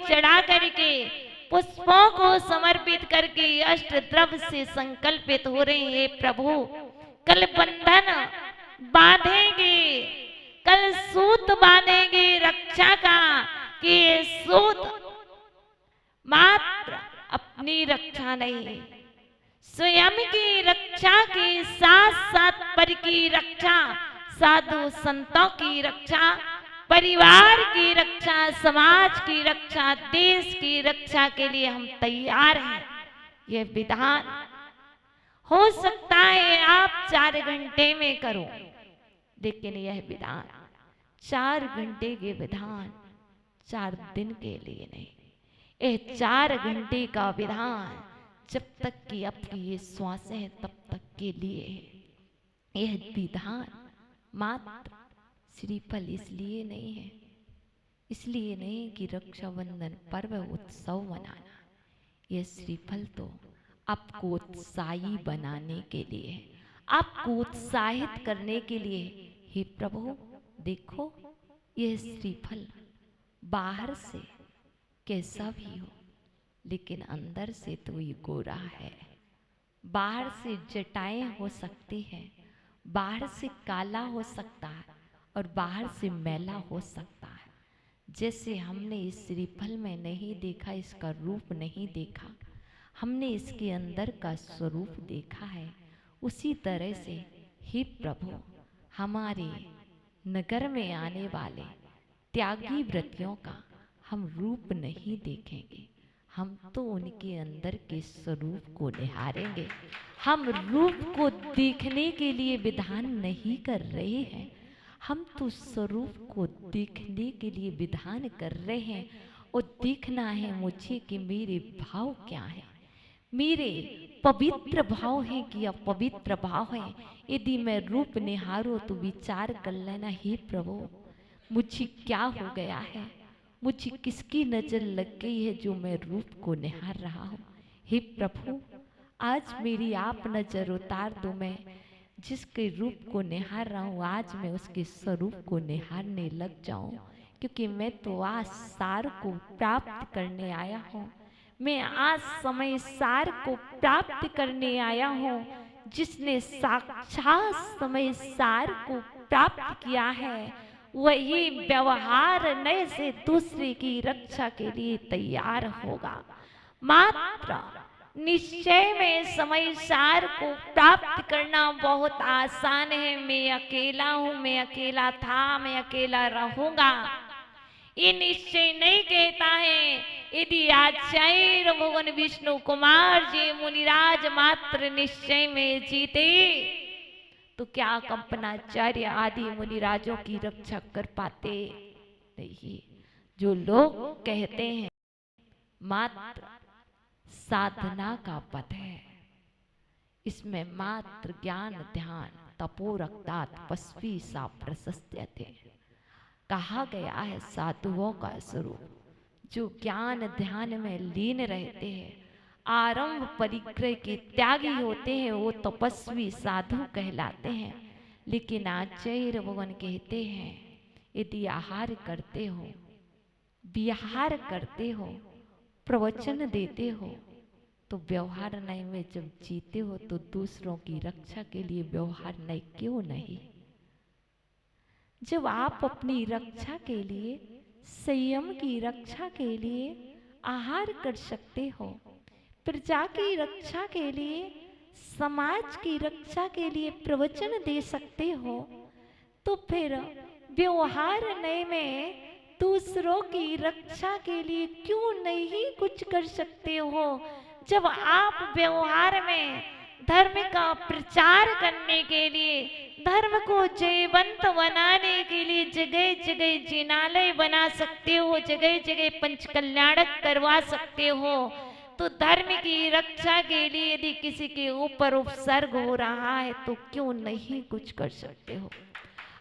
चढ़ा करके पुष्पों को समर्पित करके अष्टद्रव्य से संकल्पित हो रहे हैं। प्रभु कल बंधन बांधेंगे, कल सूत बांधेंगे रक्षा का, कि सूत मात्र अपनी रक्षा नहीं, स्वयं की रक्षा के साथ साथ पर की रक्षा, साधु संतों की रक्षा, परिवार की रक्षा, समाज की रक्षा, देश की रक्षा के लिए हम तैयार हैं। यह विधान हो सकता है आप 4 घंटे में करो, लेकिन यह विधान 4 घंटे के विधान 4 दिन के लिए नहीं, यह 4 घंटे का विधान जब तक कि आपकी ये श्वासें हैं तब तक के लिए है। यह विधान मात्र श्रीफल इसलिए नहीं है, इसलिए नहीं कि रक्षाबंधन पर्व उत्सव मनाना, यह श्रीफल तो आपको उत्साही बनाने के लिए है, आपको उत्साहित करने के लिए। हे प्रभु देखो, यह श्रीफल बाहर से कैसा भी हो, लेकिन अंदर से तो ये गोरा है। बाहर से जटाएं हो सकती हैं, बाहर से काला हो सकता है और बाहर से मैला हो सकता है। जैसे हमने इस श्रीफल में नहीं देखा, इसका रूप नहीं देखा, हमने इसके अंदर का स्वरूप देखा है, उसी तरह से हे प्रभु हमारे नगर में आने वाले त्यागी व्रतियों का हम रूप नहीं देखेंगे, हम तो उनके अंदर के स्वरूप को निहारेंगे। हम रूप को देखने के लिए विधान नहीं कर रहे हैं, हम तो स्वरूप को देखने के लिए विधान कर रहे हैं। और देखना है मुझे कि मेरे भाव क्या है, मेरे पवित्र भाव है कि अपवित्र भाव है। यदि मैं रूप निहारूं तो विचार कर लेना, हे प्रभु मुझे क्या हो गया है, मुझे किसकी नजर लग गई है जो मैं रूप को निहार रहा हूँ। हे प्रभु आज मेरी आप नजर उतार दो, मैं जिसके रूप को निहार रहा हूँ आज मैं उसके स्वरूप को निहारने लग जाऊं, क्योंकि मैं तो आज सार को प्राप्त करने आया हूँ, मैं आज समय सार को प्राप्त करने आया हूँ। जिसने साक्षात समय सार को प्राप्त किया है वही व्यवहार नए से दूसरे की रक्षा के लिए तैयार होगा। मात्र निश्चय में समय सार को प्राप्त करना बहुत आसान है। मैं अकेला हूं, मैं अकेला था, मैं अकेला रहूंगा, ये निश्चय नहीं कहता है। यदि आचार्य भगवान विष्णु कुमार जी मुनिराज मात्र निश्चय में जीते तो क्या कंपनाचार्य आदि मुनिराजों की रक्षा कर पाते? नहीं। जो लोग कहते हैं मात्र साधना का पथ है, इसमें मात्र ज्ञान ध्यान तपोरक्ता तपस्वी सा प्रशस्त्य थे, कहा गया है साधुओं का स्वरूप जो ज्ञान ध्यान में लीन रहते हैं, आरंभ परिग्रह के त्यागी होते हैं, वो तपस्वी साधु कहलाते हैं। लेकिन आचार्य भगवान कहते हैं यदि आहार करते हो, विहार करते हो, प्रवचन देते हो तो व्यवहार नय में जब जीते हो तो दूसरों की रक्षा के लिए व्यवहार नय क्यों नहीं? जब आप अपनी रक्षा के लिए, संयम की रक्षा के लिए आहार कर सकते हो, प्रजा की रक्षा के लिए, समाज की रक्षा के लिए प्रवचन दे सकते हो, तो फिर व्यवहार नय में दूसरों की रक्षा के लिए क्यों नहीं कुछ कर सकते हो? जब आप व्यवहार में धर्म का प्रचार करने के लिए, धर्म को जयवंत बनाने के लिए जगह जगह जिनालय बना सकते हो, जगह जगह पंचकल्याणक करवा सकते हो, तो धर्म की रक्षा के लिए यदि किसी के ऊपर उपसर्ग हो रहा है तो क्यों नहीं कुछ कर सकते हो?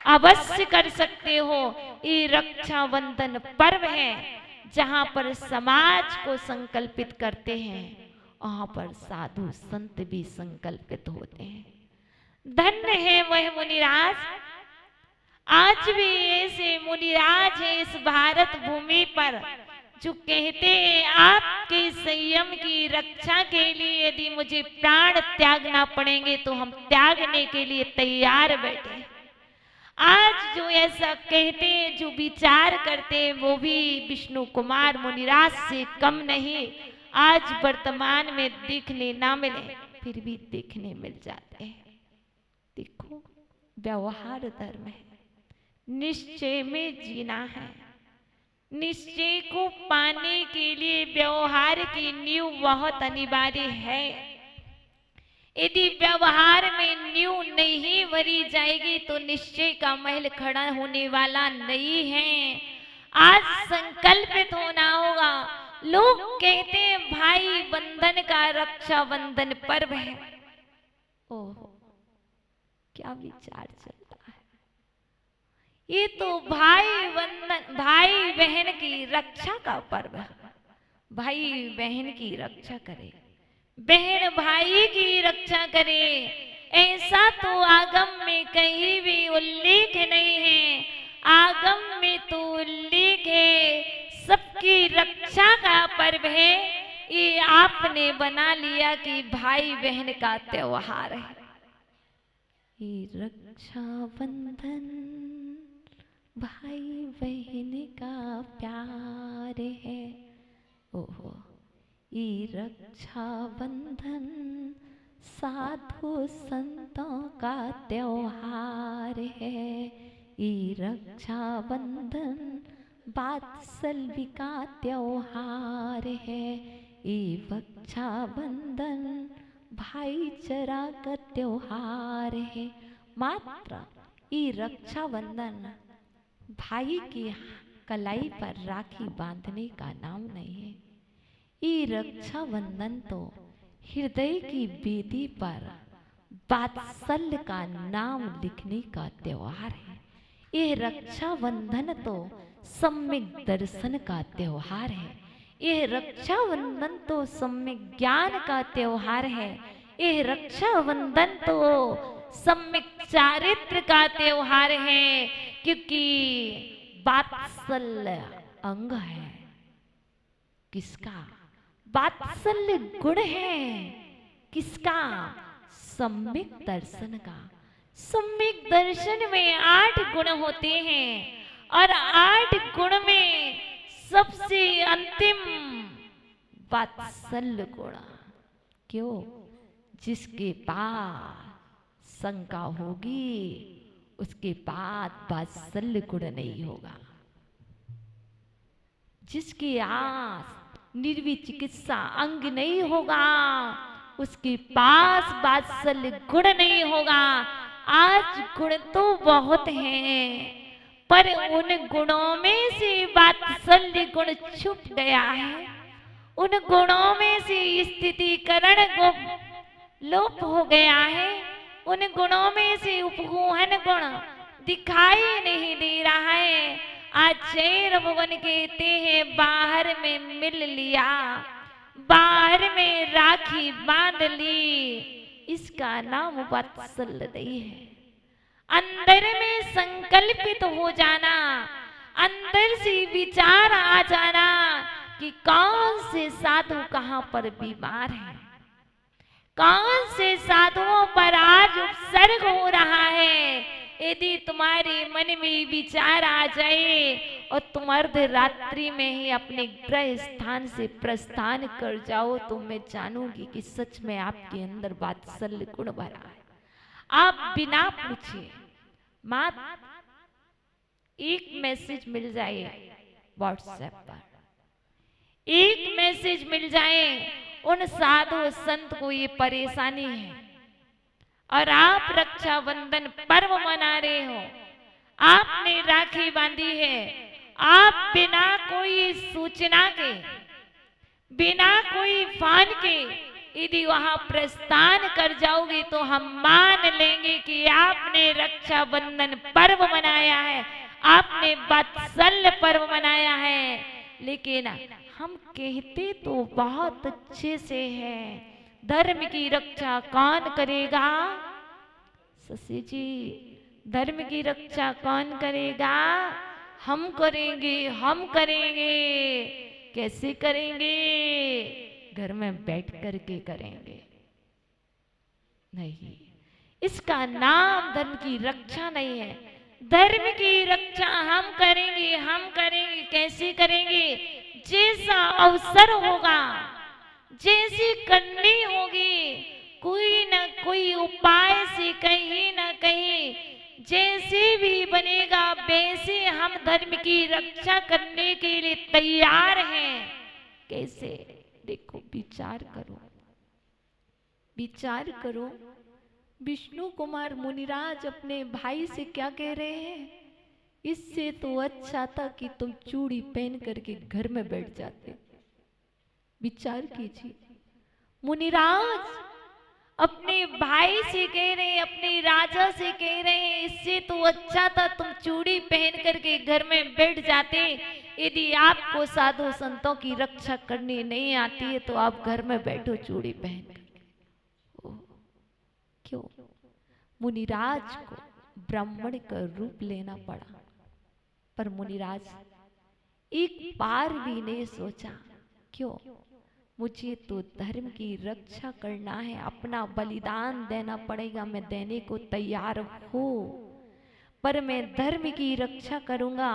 अवश्य कर सकते हो। ये रक्षाबंधन पर्व है जहां पर समाज को संकल्पित करते हैं, वहां पर साधु संत भी संकल्पित होते हैं। धन्य है वह मुनिराज, आज भी ऐसे मुनिराज है इस भारत भूमि पर जो कहते हैं आपके संयम की रक्षा के लिए यदि मुझे प्राण त्यागना पड़ेंगे तो हम त्यागने के लिए तैयार बैठे हैं। आज जो ऐसा कहते हैं, जो विचार करते हैं, वो भी विष्णु कुमार मुनिराज से कम नहीं। आज वर्तमान में देखने ना मिले फिर भी देखने मिल जाते हैं। देखो, व्यवहार धर्म है, निश्चय में जीना है। निश्चय को पाने के लिए व्यवहार की नींव बहुत अनिवार्य है। यदि व्यवहार में नींव नहीं भरी जाएगी तो निश्चय का महल खड़ा होने वाला नहीं है। आज संकल्पित होना होगा। लोग कहते हैं भाई बंधन का रक्षा बंधन पर्व है। ओहो, क्या विचार चलता है। ये तो भाई बंधन, भाई बहन की रक्षा का पर्व है। भाई बहन की रक्षा करे, बहन भाई की रक्षा करे, ऐसा तो आगम में कहीं भी उल्लेख नहीं है। आगम में तो उल्लेख है सबकी रक्षा का पर्व है। ये आपने बना लिया कि भाई बहन का त्योहार है। ये रक्षा बंधन भाई बहन का प्यार है। ओहो, ये रक्षा बंधन साधु संतों का त्योहार है। ये रक्षा बंधन वात्सल्य का त्योहार है। ये रक्षा बंधन भाईचारा का त्योहार है। मात्र ये रक्षा बंधन भाई की कलाई पर राखी बांधने का नाम नहीं है। ये रक्षा बंधन तो हृदय की बेदी पर वात्सल्य का नाम लिखने का त्योहार है। ये रक्षा बंधन तो सम्यक दर्शन का त्योहार है। यह रक्षा बंधन तो सम्यक ज्ञान का त्योहार है। यह रक्षा बंधन तो सम्यक चारित्र का त्योहार है, क्योंकि वात्सल्य अंग है। किसका? वात्सल्य गुण है। किसका? सम्यक दर्शन का। सम्यक दर्शन में 8 गुण होते हैं और 8 गुण में सबसे अंतिम वात्सल्य गुण। क्यों? जिसके पास शंका होगी उसके पास वात्सल्य गुण नहीं होगा। जिसके आस निर्विचिकित्सा अंग नहीं होगा उसके पास वात्सल्य गुण नहीं होगा। आज गुण तो बहुत हैं, पर उन गुणों में से वात्सल्य गुण छुप गया है। उन गुणों में से स्थितिकरण लोप हो गया है। उन गुणों में से उपगोहन गुण दिखाई नहीं दे रहा है। आज शैर भवन कहते हैं बाहर में मिल लिया, बाहर में राखी बांध ली, इसका नाम वात्सल्य नहीं है। अंदर में संकल्पित हो जाना, अंदर से विचार आ जाना कि कौन से साधु कहां पर बीमार है, कौन से साधुओं पर आज उपसर्ग हो रहा है। यदि तुम्हारे मन में विचार आ जाए और तुम अर्ध रात्रि में ही अपने गृह स्थान से प्रस्थान कर जाओ तो मैं जानूंगी कि सच में आपके अंदर वात्सल्य गुण भरा है। आप बिना पूछे मात्र एक मैसेज मिल जाए व्हाट्सएप पर, एक मैसेज मिल जाए, उन साधु संत को ये परेशानी है और आप रक्षाबंधन पर्व मना रहे हो, आपने राखी बांधी है, आप बिना कोई सूचना के, बिना कोई फान के यदि वहां प्रस्थान कर जाओगे तो हम मान लेंगे कि आपने रक्षाबंधन पर्व मनाया है, आपने वात्सल्य पर्व मनाया है। लेकिन हम कहते तो बहुत अच्छे से हैं, धर्म की रक्षा कौन करेगा? शशि जी, धर्म की रक्षा कौन करेगा? हम करेंगे, हम करेंगे। कैसे करेंगे? घर में बैठ करके करेंगे। नहीं, इसका नाम धर्म की रक्षा नहीं है। धर्म की रक्षा हम करेंगे, हम करेंगे। कैसे करेंगे? जैसा अवसर होगा, जैसी करनी होगी, कोई न कोई उपाय से कहीं न कहीं जैसे भी बनेगा वैसे हम धर्म की रक्षा करने के लिए तैयार हैं। कैसे? देखो, विचार करो, विचार करो। विष्णु कुमार मुनिराज अपने भाई से क्या कह रहे हैं? इससे तो अच्छा था कि तुम चूड़ी पहन करके घर में बैठ जाते। विचार कीजिए, मुनिराज अपने भाई से कह रहे हैं, अपने राजा से कह रहे हैं, इससे तो अच्छा था तुम चूड़ी पहन करके घर में बैठ जाते। यदि आपको साधु संतों की रक्षा करनी नहीं आती है तो आप घर में बैठो चूड़ी पहन कर। क्यों? मुनिराज को ब्राह्मण का रूप लेना पड़ा, पर मुनिराज एक बार भी नहीं सोचा। क्यों? मुझे तो धर्म की रक्षा करना है, अपना बलिदान देना पड़ेगा, मैं देने को तैयार हूं, पर मैं धर्म की रक्षा करूंगा।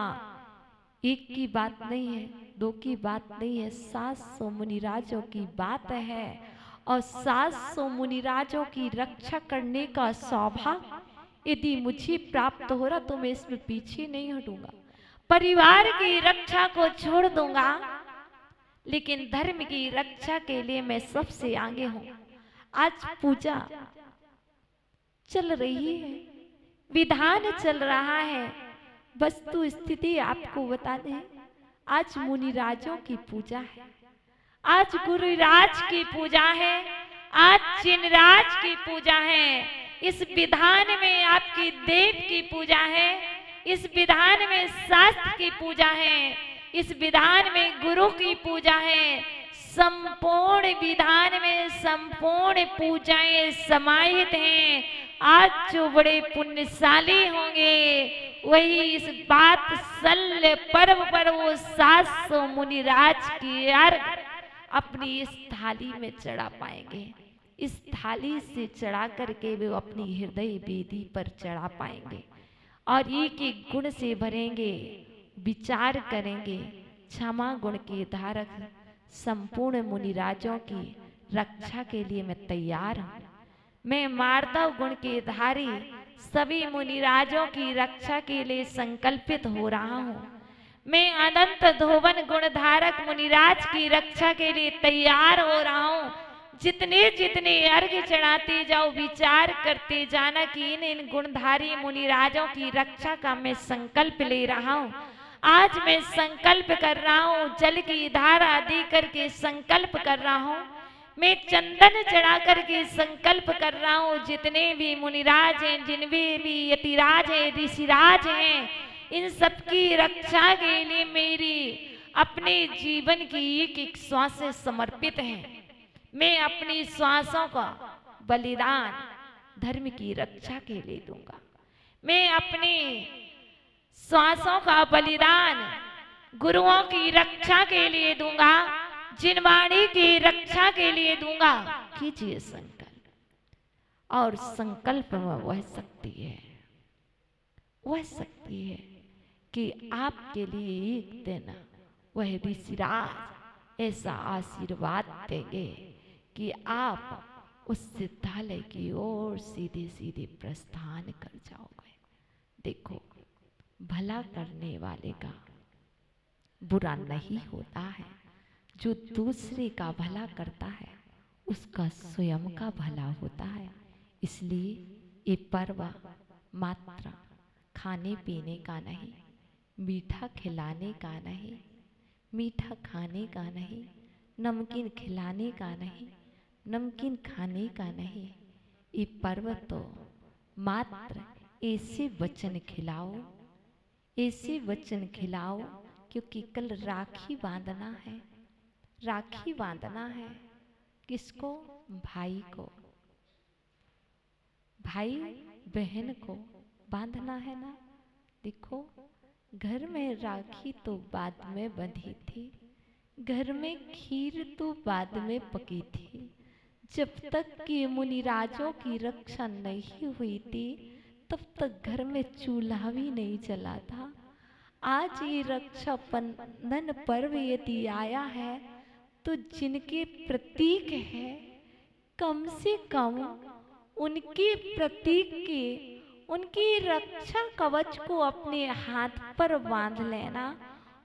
एक की बात नहीं है, दो की बात नहीं है, 700 मुनिराजों की बात है। और 700 मुनिराजों की रक्षा करने का सौभाग्य यदि मुझे प्राप्त हो रहा तो मैं इसमें पीछे नहीं हटूंगा। परिवार की रक्षा को छोड़ दूंगा, लेकिन धर्म की रक्षा के लिए मैं सबसे आगे हूं। आज पूजा चल रही है, विधान चल रहा है। वस्तु स्थिति आपको बता दें, आज मुनिराजों की पूजा है, आज गुरुराज की पूजा है, आज जिनराज की पूजा है। इस विधान में आपकी देव की पूजा है, इस विधान में शास्त्र की पूजा है, इस विधान में गुरु की पूजा है। संपूर्ण विधान में संपूर्ण पूजाएं समाहित हैं। आज जो बड़े पुण्यशाली होंगे वही इस बात शल्य पर्व पर वो 700 मुनिराज की अर्घ अपनी इस थाली में चढ़ा पाएंगे। इस थाली से चढ़ा करके वे अपनी हृदय वेदी पर चढ़ा पाएंगे और एक एक गुण से भरेंगे, विचार करेंगे। क्षमा गुण के धारक संपूर्ण मुनिराजों की रक्षा के लिए मैं तैयार हूं। मैं मार्दव गुण के धारी सभी मुनिराजों की रक्षा के लिए संकल्पित हो रहा हूं। मैं अनंत धोवन गुण धारक मुनिराज की रक्षा के लिए तैयार हो रहा हूं। जितने जितने अर्घ्य चढ़ाते जाओ, विचार करते जाना कि इन गुणधारी मुनिराजों की रक्षा का मैं संकल्प ले रहा हूं। आज मैं संकल्प कर रहा हूं, जल की धारा दे करके संकल्प कर रहा हूं। मैं चंदन चढ़ा करके संकल्प कर रहा हूं। जितने भी मुनिराज हैं, जिनमें भी यतिराज हैं, ऋषिराज हैं, इन सबकी रक्षा के लिए मेरी अपने जीवन की एक एक श्वास समर्पित है। मैं अपनी श्वासों का बलिदान धर्म की रक्षा के लिए दूंगा। मैं अपनी श्वासों का बलिदान गुरुओं की रक्षा के लिए दूंगा, जिनवाणी की रक्षा के लिए दूंगा। कीजिए संकल्प, और संकल्प में वह शक्ति है, वह शक्ति है कि आपके लिए एक दिन वह ऋषिराज ऐसा आशीर्वाद देंगे कि आप उस सिद्धालय की ओर सीधे सीधे प्रस्थान कर जाओगे। देखो, भला करने वाले का बुरा नहीं होता है, जो दूसरे का भला करता है उसका स्वयं का भला होता है। इसलिए ये पर्व मात्र खाने पीने का नहीं, मीठा खिलाने का नहीं, मीठा खाने का नहीं, नमकीन खिलाने का नहीं, नमकीन खाने का नहीं। ये पर्व तो मात्र ऐसे वचन खिलाओ, ऐसे वचन खिलाओ, क्योंकि कल राखी बांधना है। राखी बांधना है किसको? भाई को, भाई बहन को बांधना है ना। देखो, घर में राखी तो बाद में बंधी थी, घर में खीर तो बाद में पकी थी, जब तक कि मुनिराजों की रक्षा नहीं हुई थी तब तक घर में चूल्हा भी नहीं जला था। आज ये रक्षा बंधन पर्व यदि आया है तो जिनके प्रतीक है, कम से कम उनके प्रतीक के, उनकी रक्षा कवच को अपने हाथ पर बांध लेना।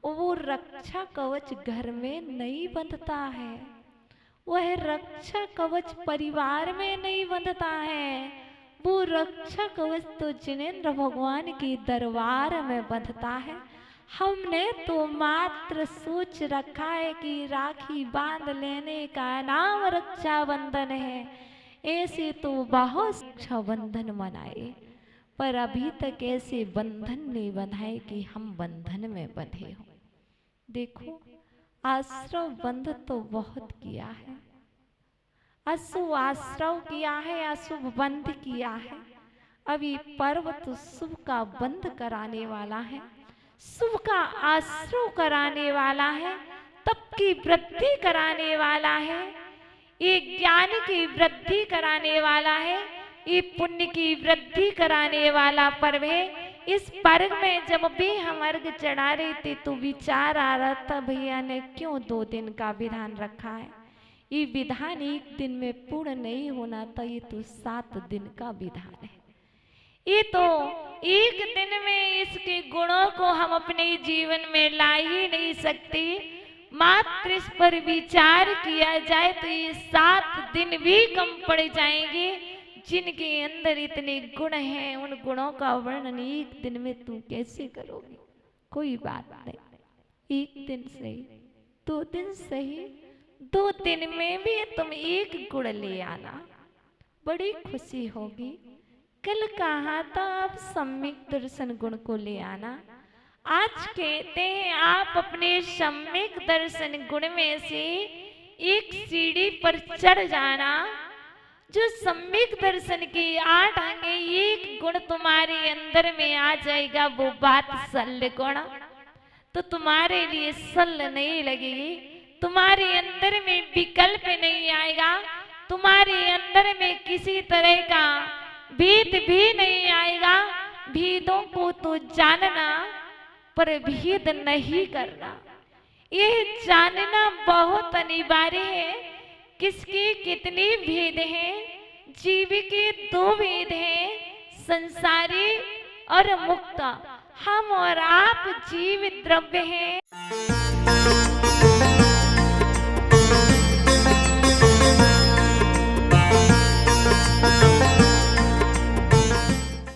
वो रक्षा कवच घर में नहीं बंधता है, वह रक्षा कवच परिवार में नहीं बंधता है, वो रक्षा कवच तो जिनेंद्र भगवान के दरबार में बंधता है। हमने तो मात्र सोच रखा है कि राखी बांध लेने का नाम रक्षाबंधन है, ऐसे तो बहुत रक्षाबंधन मनाए, पर अभी तक ऐसे बंधन नहीं बंधाए कि हम बंधन में बंधे हों। देखो, आश्रव बंध तो बहुत किया है, अशुभ आश्रव किया है, अशुभ बंध किया है। अभी पर्व तो शुभ का बंध कराने वाला है, शुभ का आश्रव कराने वाला है, तप की वृद्धि कराने वाला है, ये ज्ञान की वृद्धि कराने वाला है, ये पुण्य की वृद्धि कराने वाला पर्व है। इस पर्व में जब भी हम अर्घ चढ़ा रहे थे तो विचार आ रहा था, भैया ने क्यों 2 दिन का विधान रखा है। ये विधान एक दिन में पूर्ण नहीं होना था, ये तो 7 दिन का विधान है। ये तो एक दिन में इसके गुणों को हम अपने जीवन में ला ही नहीं सकते। मात्र इस पर विचार किया जाए तो ये 7 दिन भी कम पड़ जाएंगे। जिनके अंदर इतने गुण हैं, उन गुणों का वर्णन एक दिन में तू कैसे करोगे। कोई बात नहीं, एक दिन सही, 2 दिन सही, 2 दिन में भी तुम एक गुण ले आना, बड़ी खुशी होगी। कल कहा था आप सम्यक दर्शन गुण को ले आना, आज कहते हैं आप अपने सम्यक दर्शन गुण में से एक सीढ़ी पर चढ़ जाना। जो सम्यक दर्शन की 8 अंगे एक गुण तुम्हारे अंदर में आ जाएगा, वो बात शल्य गुण, तो तुम्हारे लिए शल्य नहीं लगेगी, तुम्हारे अंदर में विकल्प नहीं आएगा, तुम्हारे अंदर में किसी तरह का भेद भी नहीं आएगा। भेदों को तो जानना पर भेद नहीं करना, यह जानना बहुत अनिवार्य है। किसके कितने भेद हैं? जीव के 2 भेद हैं, संसारी और मुक्त। हम और आप जीव द्रव्य हैं।